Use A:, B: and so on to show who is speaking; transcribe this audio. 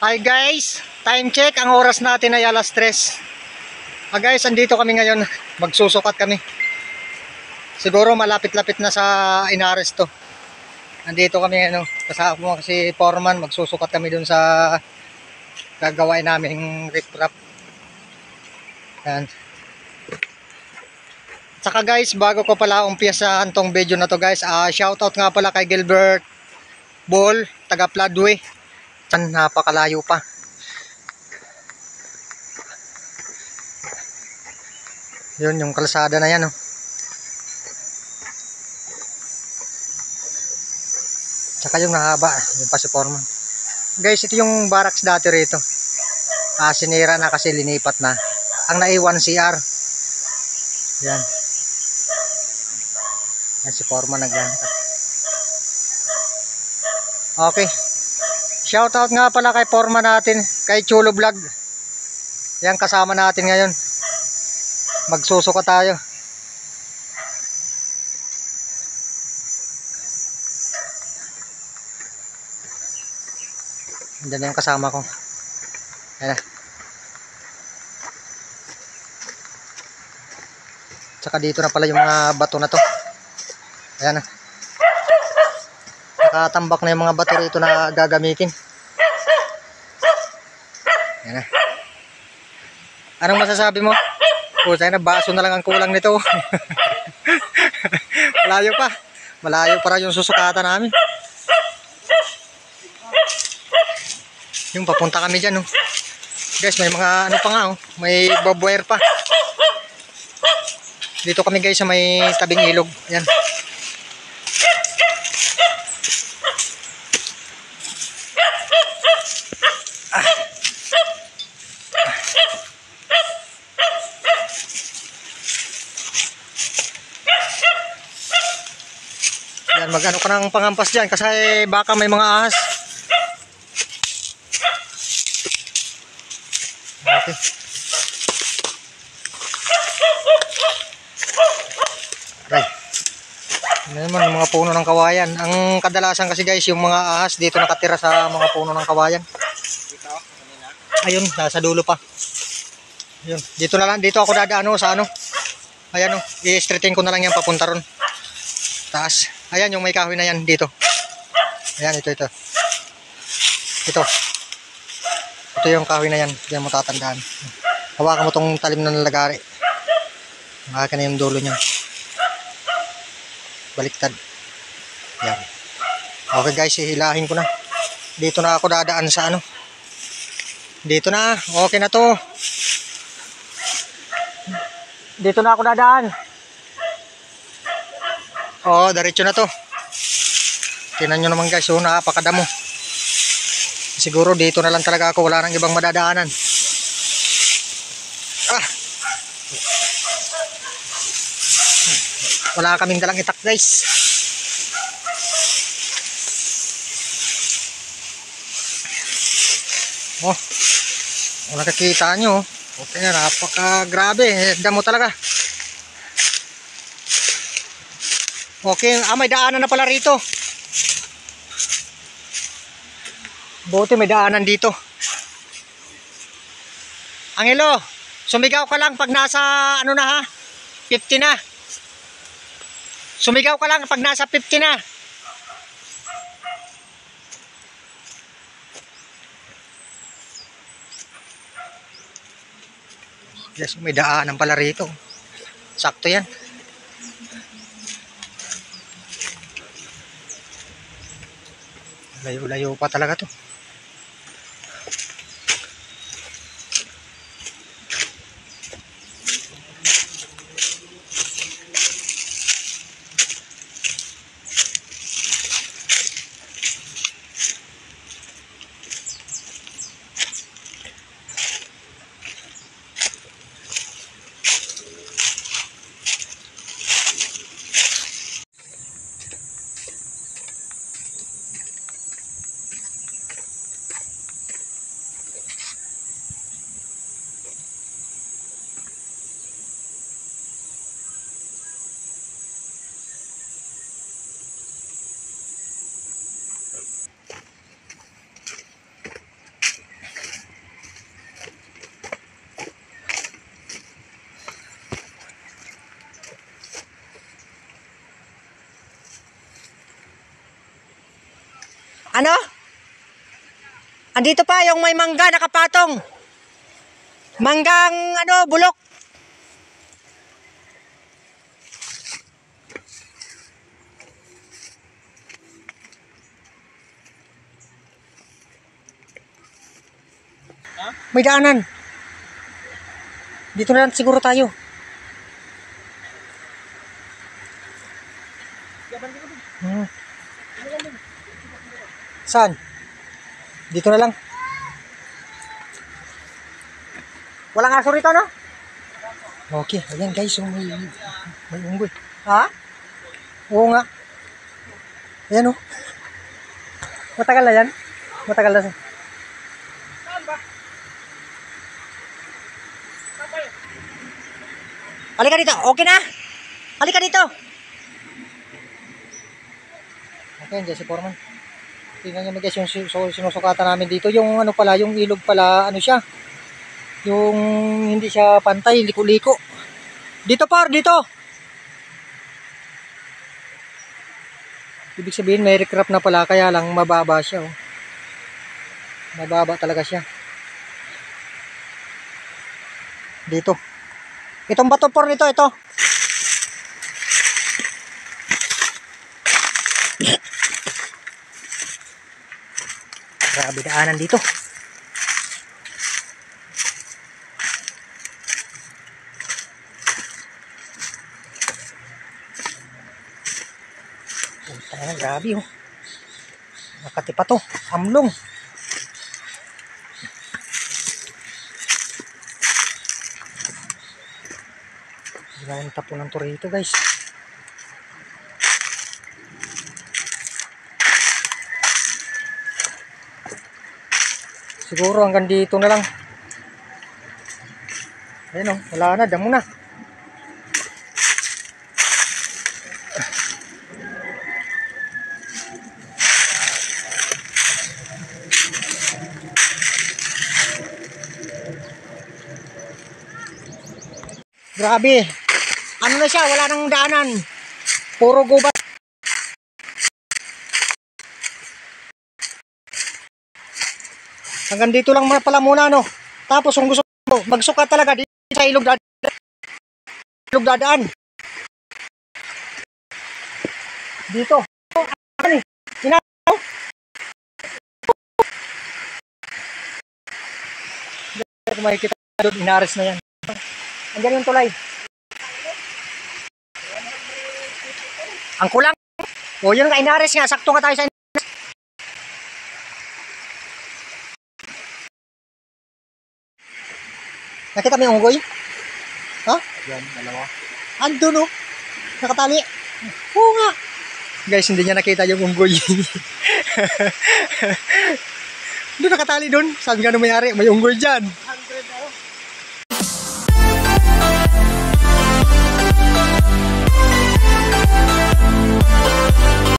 A: Hi guys, time check, ang oras natin ay alas 3. Guys, andito kami ngayon, magsusukat kami. Siguro malapit-lapit na sa inaresto. Andito kami kasama si Foreman, magsusukat kami dun sa gagawain naming riprap. Yan. Saka guys, bago ko pala umpiyasahan tong video na to guys, shoutout nga pala kay Gilbert Ball, taga Pladway. Napakalayo pa. Yun yung kalsada na yan, oh. Tsaka yung nahaba, yung pa si Foreman. Guys, ito yung barracks dati rito. Sinira na kasi linipat na. Ang naiwan CR. Yan. Yan si Foreman naglantat. Okay. Shoutout nga pala kay Foreman natin, kay Chulo Vlog. Yan, kasama natin ngayon. Magsusuka tayo. Andiyan na yung kasama ko. Yan na. Tsaka dito na pala yung mga bato na to. Ayan na. Nakatambak na yung mga bato rito na gagamitin. Yan na. Anong masasabi mo? Puta na, baso na lang ang kulang nito. Malayo pa. Malayo para yung susukatan namin. Yung papunta kami dyan, oh. Guys, may mga ano pa nga, oh. May barbwire pa. Dito kami guys sa may tabing ilog. Yan. Yan, mag-ano ka ng pangampas dyan kasi baka may mga ahas. Okay. Okay. Ano naman, yung mga puno ng kawayan. Ang kadalasan kasi guys, yung mga ahas dito nakatira sa mga puno ng kawayan. Ayun, nasa dulo pa. Ayun, dito na lang, dito ako dadaan sa ano. Ayan, i-straighten ko na lang yan papunta ron. Taas. Ayan yung may kahoy na yan dito. Ayan, ito. Ito yung kahoy na yan. Diyan mo tatandaan. Hawakan mo tong talim ng lagari. Hawakan na yung dulo niya. Baliktad. Yan. Okay guys, hihilahin ko na. Dito na ako dadaan sa ano. Dito na. Okay na to. Dito na ako dadaan. Oo, diretso na to. Tingnan nyo naman guys, napakadamo. Siguro dito na lang talaga ako, wala nang ibang madadaanan. Wala kaming dalang itak guys. Kung nakikita nyo, okay na, napaka-grabe, damo talaga. Okay, may daanan na pala rito. Buti may daanan dito. Angelo, sumigaw ka lang pag nasa ano na ha? 50 na. Sumigaw ka lang pag nasa 50 na. Yes, may daanan pala rito. Sakto yan. Layo-layo pa talaga to. Ano? Andito pa yung may mangga nakapatong. Manggang ano, bulok. May daanan. Dito na lang siguro tayo. Saan? Dito na lang. Walang aso rito, no? Okay, ayan guys, may unggoy. Ha? Oo nga. Ayan, oh. Matagal na yan? Matagal na siya. Halika dito. Okay na. Halika dito. Okay, dyan si Foreman. Tingnan nyo guys yung sinusukatan namin dito. Yung ano pala, yung ilog pala, ano siya. Yung hindi siya pantay, liko-liko. Dito par, dito. Ibig sabihin may recrap na pala, kaya lang mababa siya. Oh. Mababa talaga siya. Dito. Itong bato por nito, ito. Grabe daanan dito. Ayan, grabe oh. Makati pa to. Amlong. Ginawang tapunan to rito guys. Siguro hanggang dito na lang. Ayun oh, wala na, damo na. Grabe. Ano na siya, wala nang daanan. Puro gubat. Hanggang dito lang pala muna, no? Tapos kung gusto mo, magsuka talaga dito sa ilog dadaan. Dito. Ano eh? Inaw? Kung makikita doon, inares na yan. Andiyan yung tulay. Ang kulang. O yun nga, inares nga. Sakto nga tayo sa inares. Nakita mo yung unggoy? Ha? Yan, dalawa. Andun oh. Nakatali. Oo nga. Guys, hindi niya nakita yung unggoy. Doon nakatali doon. Sabi nga nung may-ari, may unggoy dyan.